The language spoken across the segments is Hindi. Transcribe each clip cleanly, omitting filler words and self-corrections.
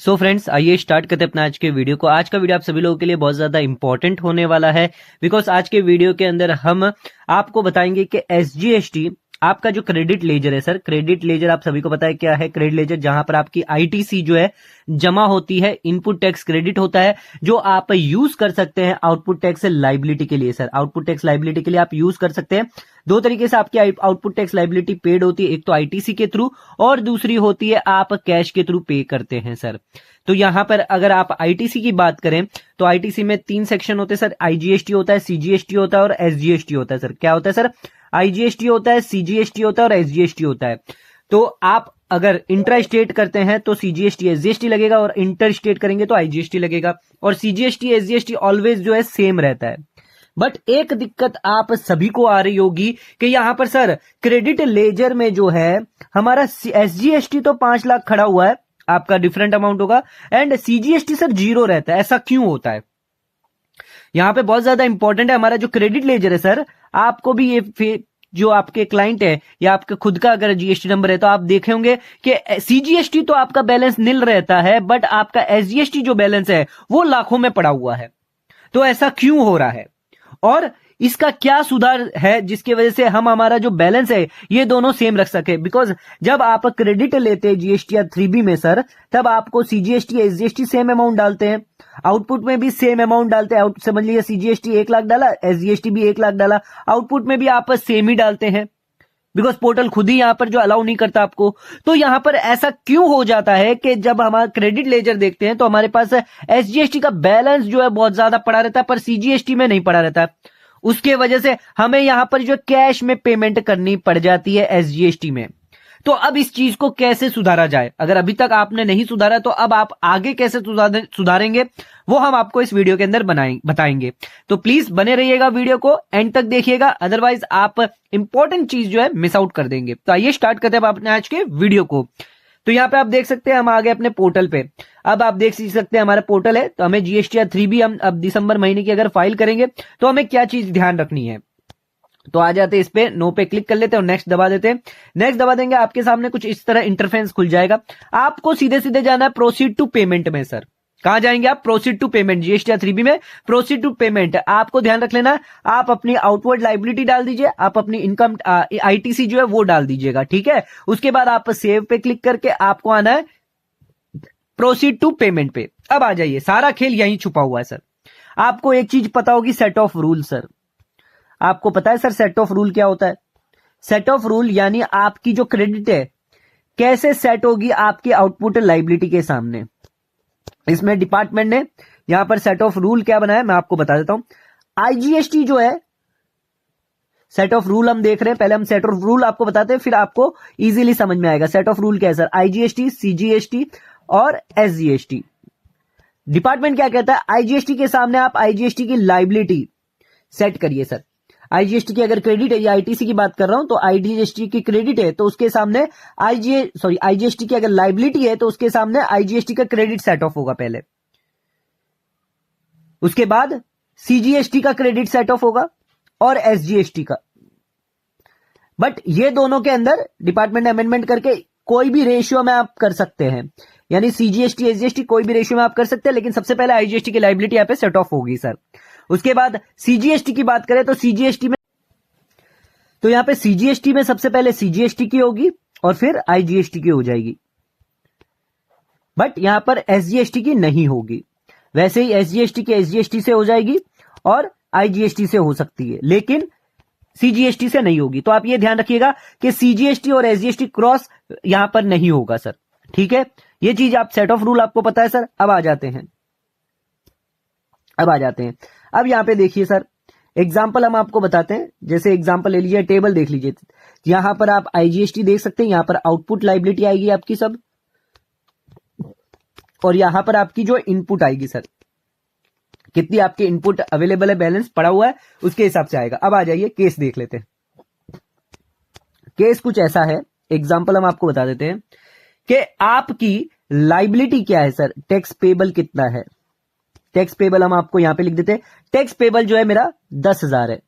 सो फ्रेंड्स, आइए स्टार्ट करते हैं अपना आज के वीडियो को। आज का वीडियो आप सभी लोगों के लिए बहुत ज्यादा इंपॉर्टेंट होने वाला है, बिकॉज आज के वीडियो के अंदर हम आपको बताएंगे कि एसजीएसटी आपका जो क्रेडिट लेजर है सर, क्रेडिट लेजर आप सभी को पता है क्या है। क्रेडिट लेजर जहां पर आपकी आईटीसी जो है जमा होती है, इनपुट टैक्स क्रेडिट होता है जो आप यूज कर सकते हैं आउटपुट टैक्स लाइबिलिटी के लिए। सर, आउटपुट टैक्स लाइबिलिटी के लिए आप यूज कर सकते हैं। दो तरीके से आपकी आउटपुट टैक्स लाइबिलिटी पेड होती है, एक तो आईटीसी के थ्रू और दूसरी होती है आप कैश के थ्रू पे करते हैं सर। तो यहां पर अगर आप आईटीसी की बात करें तो आईटीसी में 3 सेक्शन होते हैं सर। आईजीएसटी होता है, सीजीएसटी होता है और एसजीएसटी होता है। सर क्या होता है सर? आईजीएसटी होता है, सीजीएसटी होता है और एसजीएसटी होता है। तो आप अगर इंट्रा स्टेट करते हैं तो सीजीएसटी एसजीएसटी लगेगा और इंटर स्टेट करेंगे तो आईजीएसटी लगेगा। और सीजीएसटी एसजीएसटी ऑलवेज जो है सेम रहता है। बट एक दिक्कत आप सभी को आ रही होगी कि यहां पर सर क्रेडिट लेजर में जो है हमारा एसजीएसटी तो 5 लाख खड़ा हुआ है, आपका डिफरेंट अमाउंट होगा, एंड सीजीएसटी सर 0 रहता है। ऐसा क्यों होता है? यहां पे बहुत ज्यादा इंपॉर्टेंट है हमारा जो क्रेडिट लेजर है सर। आपको भी ये जो आपके क्लाइंट है या आपका खुद का अगर जीएसटी नंबर है तो आप देखे होंगे कि सीजीएसटी तो आपका बैलेंस नील रहता है, बट आपका एसजीएसटी जो बैलेंस है वो लाखों में पड़ा हुआ है। तो ऐसा क्यों हो रहा है और इसका क्या सुधार है जिसकी वजह से हम हमारा जो बैलेंस है ये दोनों सेम रख सके? बिकॉज जब आप क्रेडिट लेते हैं जीएसटी या 3B में सर, तब आपको सीजीएसटी एसजीएसटी सेम अमाउंट डालते हैं, आउटपुट में भी सेम अमाउंट डालते हैं। समझ लीजिए सीजीएसटी 1 लाख डाला, एसजीएसटी भी 1 लाख डाला, आउटपुट में भी आप सेम ही डालते हैं, बिकॉज पोर्टल खुद ही यहां पर जो अलाउ नहीं करता आपको। तो यहां पर ऐसा क्यों हो जाता है कि जब हमारा क्रेडिट लेजर देखते हैं तो हमारे पास एसजीएसटी का बैलेंस जो है बहुत ज्यादा पड़ा रहता है पर सीजीएसटी में नहीं पड़ा रहता है। उसके वजह से हमें यहां पर जो कैश में पेमेंट करनी पड़ जाती है एसजीएसटी में। तो अब इस चीज को कैसे सुधारा जाए? अगर अभी तक आपने नहीं सुधारा तो अब आप आगे कैसे सुधारेंगे वो हम आपको इस वीडियो के अंदर बताएंगे। तो प्लीज बने रहिएगा, वीडियो को एंड तक देखिएगा, अदरवाइज आप इंपॉर्टेंट चीज जो है मिस आउट कर देंगे। तो आइए स्टार्ट करते हैं अपने आज के वीडियो को। तो यहां पे आप देख सकते हैं हम आ गए अपने पोर्टल पे। अब आप देख सकते हैं हमारा पोर्टल है। तो हमें जीएसटी या 3B हम अब दिसंबर महीने की अगर फाइल करेंगे तो हमें क्या चीज ध्यान रखनी है? तो आ जाते हैं इस पे, नो पे क्लिक कर लेते हैं और नेक्स्ट दबा देते हैं। नेक्स्ट दबा देंगे, आपके सामने कुछ इस तरह इंटरफेस खुल जाएगा। आपको सीधे सीधे जाना है प्रोसीड टू पेमेंट में। सर कहां जाएंगे आप? प्रोसीड टू पेमेंट, जीएसटी या 3B में प्रोसीड टू पेमेंट। आपको ध्यान रख लेना, आप अपनी आउटवर्ड लाइबिलिटी डाल दीजिए, आप अपनी इनकम आईटीसी जो है वो डाल दीजिएगा, ठीक है। उसके बाद आप सेव पे क्लिक करके आपको आना है प्रोसीड टू पेमेंट पे। अब आ जाइए, सारा खेल यहीं छुपा हुआ है सर। आपको एक चीज पता होगी, सेट ऑफ रूल। सर आपको पता है सर सेट ऑफ रूल क्या होता है? सेट ऑफ रूल यानी आपकी जो क्रेडिट है कैसे सेट होगी आपकी आउटपुट लाइबिलिटी के सामने। इसमें डिपार्टमेंट ने यहां पर सेट ऑफ रूल क्या बनाया मैं आपको बता देता हूं। आईजीएसटी जो है सेट ऑफ रूल हम देख रहे हैं, पहले हम सेट ऑफ रूल आपको बताते हैं फिर आपको इजीली समझ में आएगा सेट ऑफ रूल क्या है सर। आईजीएसटी, सीजीएसटी और एसजीएसटी। डिपार्टमेंट क्या कहता है? आईजीएसटी के सामने आप आईजीएसटी की लाइबिलिटी सेट करिए सर। आईजीएसटी की अगर क्रेडिट है, या आईटीसी की बात कर रहा हूं, तो आईजीएसटी की क्रेडिट है तो उसके सामने आईजीएसटी की अगर लाइबिलिटी है तो उसके सामने आईजीएसटी का क्रेडिट सेट ऑफ होगा पहले। उसके बाद सीजीएसटी का क्रेडिट सेट ऑफ होगा और एसजीएसटी का। बट ये दोनों के अंदर डिपार्टमेंट ने अमेंडमेंट करके कोई भी रेशियो में आप कर सकते हैं, यानी सीजीएसटी एसजीएसटी कोई भी रेशियो में आप कर सकते हैं, लेकिन सबसे पहले आईजीएसटी की लाइबिलिटी यहां पे सेट ऑफ होगी सर। उसके बाद सीजीएसटी की बात करें तो सीजीएसटी में, तो यहां पे सीजीएसटी में सबसे पहले सीजीएसटी की होगी और फिर आईजीएसटी की हो जाएगी, बट यहां पर एसजीएसटी की नहीं होगी। वैसे ही एसजीएसटी की एसजीएसटी से हो जाएगी और आईजीएसटी से हो सकती है, लेकिन सीजीएसटी से नहीं होगी। तो आप ये ध्यान रखिएगा कि सीजीएसटी और एसजीएसटी क्रॉस यहां पर नहीं होगा सर, ठीक है। ये चीज आप सेट ऑफ रूल आपको पता है सर। अब आ जाते हैं अब यहां पे देखिए सर, एग्जाम्पल हम आपको बताते हैं। जैसे एग्जाम्पल ले लीजिए, टेबल देख लीजिए। यहां पर आप आईजीएसटी देख सकते हैं, यहां पर आउटपुट लाइबिलिटी आएगी आपकी सब, और यहां पर आपकी जो इनपुट आएगी सर, कितनी आपकी इनपुट अवेलेबल है, बैलेंस पड़ा हुआ है, उसके हिसाब से आएगा। अब आ जाइए केस देख लेते हैं। केस कुछ ऐसा है, एग्जाम्पल हम आपको बता देते हैं कि आपकी लाइबिलिटी क्या है सर, टैक्स पेबल कितना है। टैक्स पेबल हम आपको यहां पे लिख देते हैं। टैक्स पेबल जो है मेरा 10,000 है।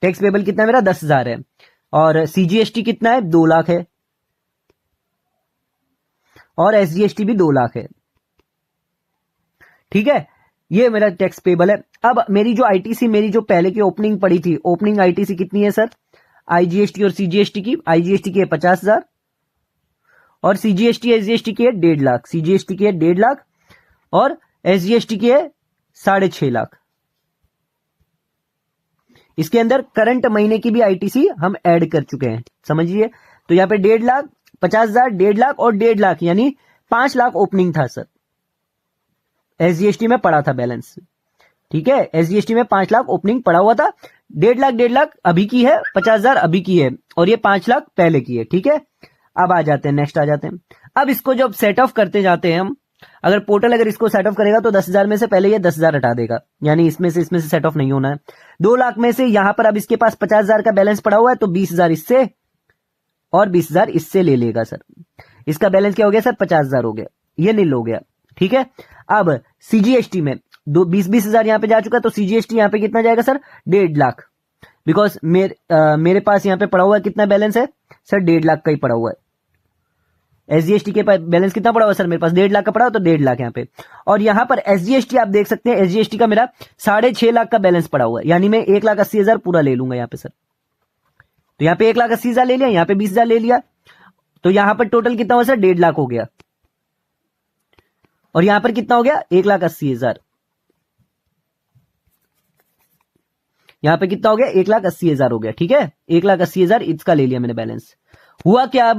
टैक्स पेबल कितना है मेरा? 10,000 है। और सीजीएसटी कितना है? 2 लाख है। और SGST भी 2 लाख है। ठीक है, ये मेरा टैक्स पेबल है। अब मेरी जो आईटीसी, मेरी जो पहले की ओपनिंग पड़ी थी, ओपनिंग आईटीसी कितनी है सर? आईजीएसटी और सीजीएसटी की, आईजीएसटी की है 50,000 और सीजीएसटी एसजीएसटी की है 1.5 लाख, सीजीएसटी की है 1.5 लाख और एसजीएसटी की है 6.5 लाख। इसके अंदर करंट महीने की भी आईटीसी हम ऐड कर चुके हैं, समझिए। तो यहां पे 1.5 लाख, 50,000, 1.5 लाख और 1.5 लाख, यानी 5 लाख ओपनिंग था सर, एसजीएसटी में पड़ा था बैलेंस। ठीक है, एसजीएसटी में 5 लाख ओपनिंग पड़ा हुआ था। 1.5 लाख अभी की है, 50,000 अभी की है और ये 5 लाख पहले की है। ठीक है, अब आ जाते हैं, नेक्स्ट आ जाते हैं। अब इसको जब सेट ऑफ करते जाते हैं हम, अगर पोर्टल अगर इसको सेट ऑफ करेगा तो 10,000 में से पहले ये 10,000 हटा देगा, यानी इसमें से सेट ऑफ नहीं होना है। 2 लाख में से यहां पर अब इसके पास 50,000 का बैलेंस पड़ा हुआ है, तो 20,000 इससे और 20,000 इससे ले लेगा सर। इसका बैलेंस क्या हो गया सर? 50,000 हो गया, ये नील हो गया। ठीक है, अब सीजीएसटी में 20,000 यहां पे जा चुका है, तो सीजीएसटी यहां पे कितना जाएगा सर? 1.5 लाख, बिकॉज मेरे पास यहां पे पड़ा हुआ है, कितना बैलेंस है सर? 1.5 लाख का ही पड़ा हुआ है। एसजीएसटी के पास बैलेंस कितना पड़ा हुआ है सर? मेरे पास 1.5 लाख का पड़ा हुआ, तो 1.5 लाख यहाँ पे। और यहां पर एसजीएसटी आप देख सकते हैं, एसजीएसटी का मेरा 6.5 लाख का बैलेंस पड़ा हुआ है, यानी मैं 1,80,000 पूरा ले लूंगा यहाँ पे सर। तो यहाँ पे 1,80,000 ले लिया, यहाँ पे 20,000 ले लिया, तो यहां पर टोटल कितना हुआ सर? 1.5 लाख हो गया। और यहां पर कितना हो गया? 1,80,000। यहां पे कितना हो गया? 1,80,000 हो गया। ठीक है, 1,80,000 इसका ले लिया मैंने बैलेंस। हुआ क्या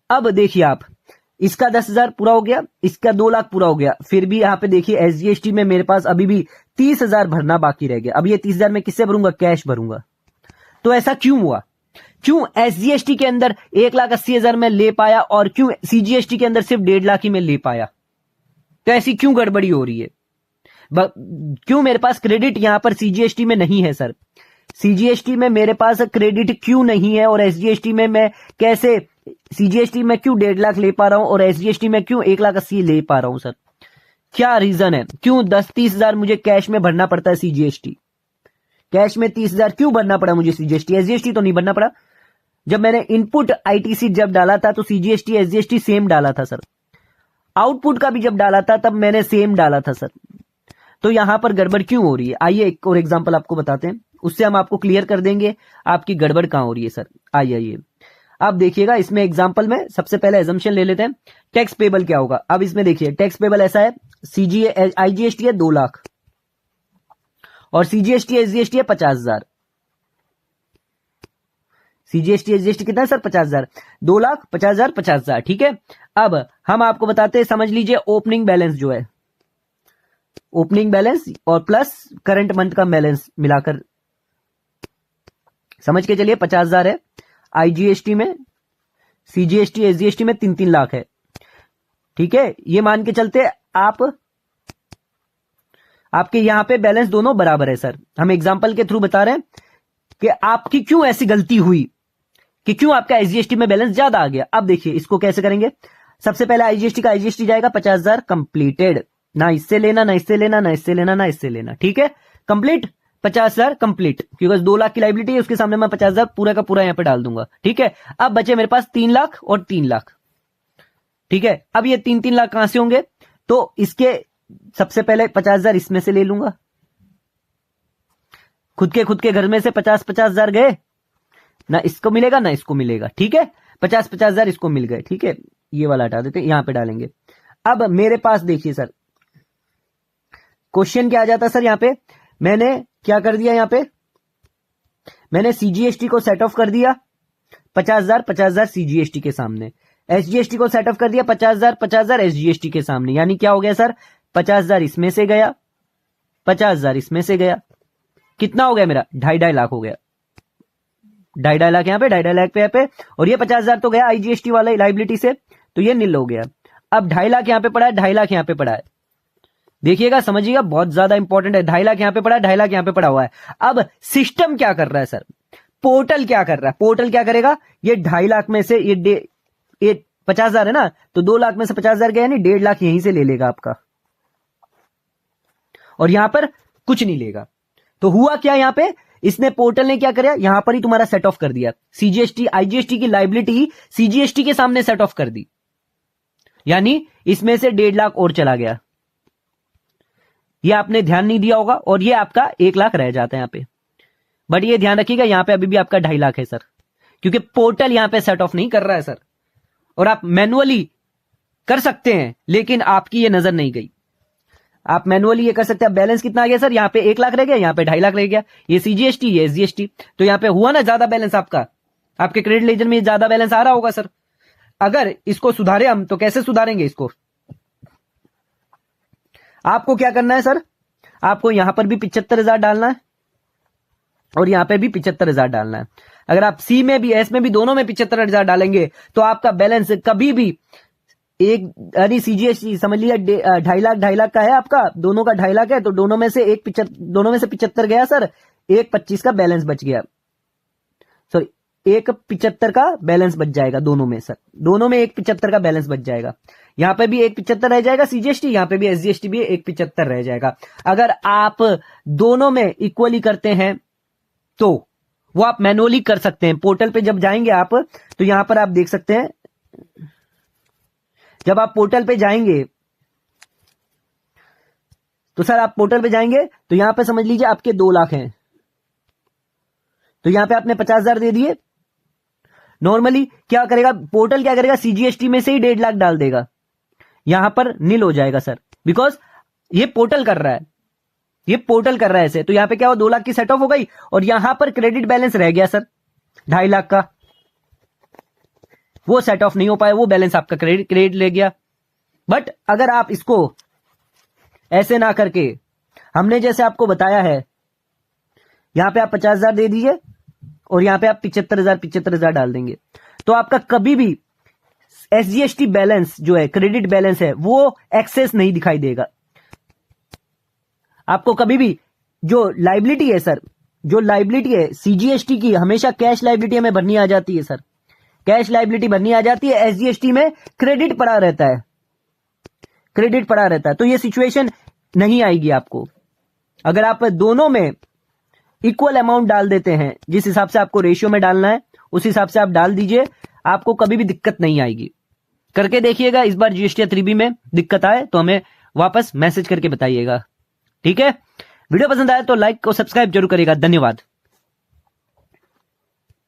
अब देखिए आप, इसका 10,000 पूरा हो गया, इसका 2 लाख पूरा हो गया, फिर भी यहां पे देखिए एसजीएसटी में मेरे पास अभी भी 30,000 भरना बाकी रह गया। अब ये 30,000 मैं किससे भरूंगा? कैश भरूंगा। तो ऐसा क्यों हुआ? क्यों एसजीएसटी के अंदर 1,80,000 में ले पाया और क्यों सीजीएसटी के अंदर सिर्फ 1.5 लाख ही में ले पाया? तो ऐसी क्यों गड़बड़ी हो रही है? क्यों मेरे पास क्रेडिट यहां पर सीजीएसटी में नहीं है सर? सीजीएसटी में मेरे पास क्रेडिट क्यों नहीं है और एसजीएसटी में मैं कैसे, सीजीएसटी में क्यों 1.5 लाख ले पा रहा हूं और एसजीएसटी में क्यों 1,80,000 ले पा रहा हूं सर? क्या रीजन है? क्यों 10-30,000 मुझे कैश में भरना पड़ता है सीजीएसटी? कैश में 30,000 क्यों भरना पड़ा मुझे सीजीएसटी? एसजीएसटी तो नहीं भरना पड़ा। जब मैंने इनपुट आईटीसी जब डाला था तो सीजीएसटी एसजीएसटी सेम डाला था सर। आउटपुट का भी जब डाला था तब मैंने सेम डाला था सर। तो यहां पर गड़बड़ क्यों हो रही है? आइए एक और एग्जांपल आपको बताते हैं, उससे हम आपको क्लियर कर देंगे आपकी गड़बड़ कहां हो रही है सर। आइए आप देखिएगा, इसमें एग्जांपल में सबसे पहले एजम्पशन ले लेते हैं। टैक्स पेबल क्या होगा? अब इसमें देखिए टैक्स पेबल ऐसा है, आईजीएसटी है 2 लाख और सीजीएसटी एसजीएसटी है 50,000। सीजीएसटी एसजीएसटी कितना है सर? 50,000। 2 लाख, 50,000, 50,000। ठीक है, अब हम आपको बताते हैं, समझ लीजिए ओपनिंग बैलेंस जो है, ओपनिंग बैलेंस और प्लस करंट मंथ का बैलेंस मिलाकर समझ के चलिए 50,000 है। आईजीएसटी में, सीजीएसटी एसजीएसटी में 3-3 लाख है। ठीक है, ये मान के चलते आपके यहां पे बैलेंस दोनों बराबर है सर। हम एग्जांपल के थ्रू बता रहे हैं कि आपकी क्यों ऐसी गलती हुई कि क्यों आपका एसजीएसटी में बैलेंस ज्यादा आ गया। अब देखिए इसको कैसे करेंगे। सबसे पहले आईजीएसटी का आईजीएसटी जाएगा 50,000 कंप्लीटेड, ना इससे लेना, ना इससे लेना, ना इससे लेना, ना इससे लेना। ठीक है, कंप्लीट 50,000 कंप्लीट, क्योंकि 2 लाख की लायबिलिटी है, उसके सामने मैं 50,000 पूरा का पूरा यहां पे डाल दूंगा। ठीक है, अब बचे मेरे पास 3 लाख और 3 लाख। ठीक है, अब ये 3-3 लाख कहां से होंगे? तो इसके सबसे पहले 50,000 इसमें से ले लूंगा, खुद के घर में से 50,000 गए, ना इसको मिलेगा ना इसको मिलेगा। ठीक है, 50,000 इसको मिल गए। ठीक है, ये वाला हटा देते हैं, यहां पे डालेंगे। अब मेरे पास देखिए सर, क्वेश्चन क्या आ जाता सर? यहां पे मैंने क्या कर दिया, यहां पे मैंने सीजीएसटी को सेट ऑफ कर दिया 50,000 सीजीएसटी के सामने, एसजीएसटी को सेट ऑफ कर दिया 50,000 एसजीएसटी के सामने, यानी क्या हो गया सर? 50,000 इसमें से गया, 50,000 इसमें से गया, कितना हो गया मेरा? 2.5 लाख हो गया। 2.5 लाख यहां पे, 2.5 लाख पे यहाँ पे, और ये 50,000 तो गया आईजीएसटी वाले लाइबिलिटी से, तो ये नील हो गया। अब 2.5 लाख यहां पे पड़ा है, 2.5 लाख यहां पे पड़ा है, देखिएगा समझिएगा, बहुत ज्यादा इंपॉर्टेंट है। 2.5 लाख यहां पे पड़ा है, 2.5 लाख यहां पे पड़ा हुआ है। अब सिस्टम क्या कर रहा है सर? पोर्टल क्या कर रहा है? पोर्टल क्या करेगा? ये 2.5 लाख में से ये 50,000 है ना, तो 2 लाख में से 50,000 गया, यानी 1.5 लाख यहीं से ले लेगा आपका, और यहां पर कुछ नहीं लेगा। तो हुआ क्या यहां पे? इसने, पोर्टल ने क्या किया? यहां पर ही तुम्हारा सेट ऑफ कर दिया, सीजीएसटी आईजीएसटी की लायबिलिटी सीजीएसटी के सामने सेट ऑफ कर दी। यानी इसमें से 1.5 लाख और चला गया, ये आपने ध्यान नहीं दिया होगा, और ये आपका 1 लाख रह जाता है यहां पे। बट ये ध्यान रखिएगा यहां पे अभी भी आपका 2.5 लाख है सर, क्योंकि पोर्टल यहां पे सेट ऑफ नहीं कर रहा है सर, और आप मैनुअली कर सकते हैं, लेकिन आपकी ये नजर नहीं गई। आप मैनुअली ये कर सकते हैं। बैलेंस कितना आ गया सर, यहां पे 1 लाख रह गया, यहां पे 2.5 लाख रह गया, ये सीजीएसटी ये एसजीएसटी, तो यहां पे हुआ ना ज्यादा बैलेंस आपका, आपके क्रेडिट लेजर में ज्यादा बैलेंस आ रहा होगा सर। अगर इसको सुधारे हम, तो कैसे सुधारेंगे इसको, आपको क्या करना है सर, आपको यहां पर भी 75,000 डालना है और यहां पे भी 75,000 डालना है। अगर आप सी में भी एस में भी दोनों में 75,000 डालेंगे तो आपका बैलेंस कभी भी एक, यानी सीजीएसटी समझ लिया 2.5 लाख का है आपका, दोनों का 2.5 लाख है, तो दोनों में से 75 गया सर, 1.25 का बैलेंस बच गया, सॉरी 1.75 का बैलेंस बच जाएगा दोनों में सर, दोनों में 1.75 का बैलेंस बच जाएगा। यहां पे भी 1.75 रह जाएगा सीजीएसटी, यहां पे भी एसजीएसटी भी 1.75 रह जाएगा। अगर आप दोनों में इक्वली करते हैं तो वो आप मैनुअली कर सकते हैं। पोर्टल पे जब जाएंगे आप, तो यहां पर आप देख सकते हैं, जब आप पोर्टल पे जाएंगे तो सर आप पोर्टल पे जाएंगे तो यहां पे समझ लीजिए आपके 2 लाख हैं, तो यहां पे आपने 50,000 दे दिए। नॉर्मली क्या करेगा पोर्टल, क्या करेगा सीजीएसटी में से ही 1.5 लाख डाल देगा, यहां पर नील हो जाएगा सर, बिकॉज ये पोर्टल कर रहा है, ये पोर्टल कर रहा है ऐसे। तो यहां पे क्या हो, 2 लाख की सेट ऑफ हो गई, और यहां पर क्रेडिट बैलेंस रह गया सर 2.5 लाख का, वो सेट ऑफ नहीं हो पाया, वो बैलेंस आपका क्रेडिट ले गया। बट अगर आप इसको ऐसे ना करके, हमने जैसे आपको बताया है, यहां पे आप 50,000 दे दीजिए और यहां पे आप 75,000 डाल देंगे, तो आपका कभी भी एसजीएसटी बैलेंस जो है, क्रेडिट बैलेंस है, वो एक्सेस नहीं दिखाई देगा आपको कभी भी। जो लाइबिलिटी है सर, जो लाइबिलिटी है सीजीएसटी की, हमेशा कैश लाइबिलिटी हमें भरनी आ जाती है सर, कैश लाइबिलिटी भरनी आ जाती है, एसजीएसटी में क्रेडिट पड़ा रहता है, क्रेडिट पड़ा रहता है, तो ये सिचुएशन नहीं आएगी आपको। अगर आप दोनों में इक्वल अमाउंट डाल देते हैं, जिस हिसाब से आपको रेशियो में डालना है उस हिसाब से आप डाल दीजिए, आपको कभी भी दिक्कत नहीं आएगी। करके देखिएगा, इस बार जीएसटी 3B में दिक्कत आए तो हमें वापस मैसेज करके बताइएगा, ठीक है। वीडियो पसंद आए तो लाइक और सब्सक्राइब जरूर करिएगा। धन्यवाद।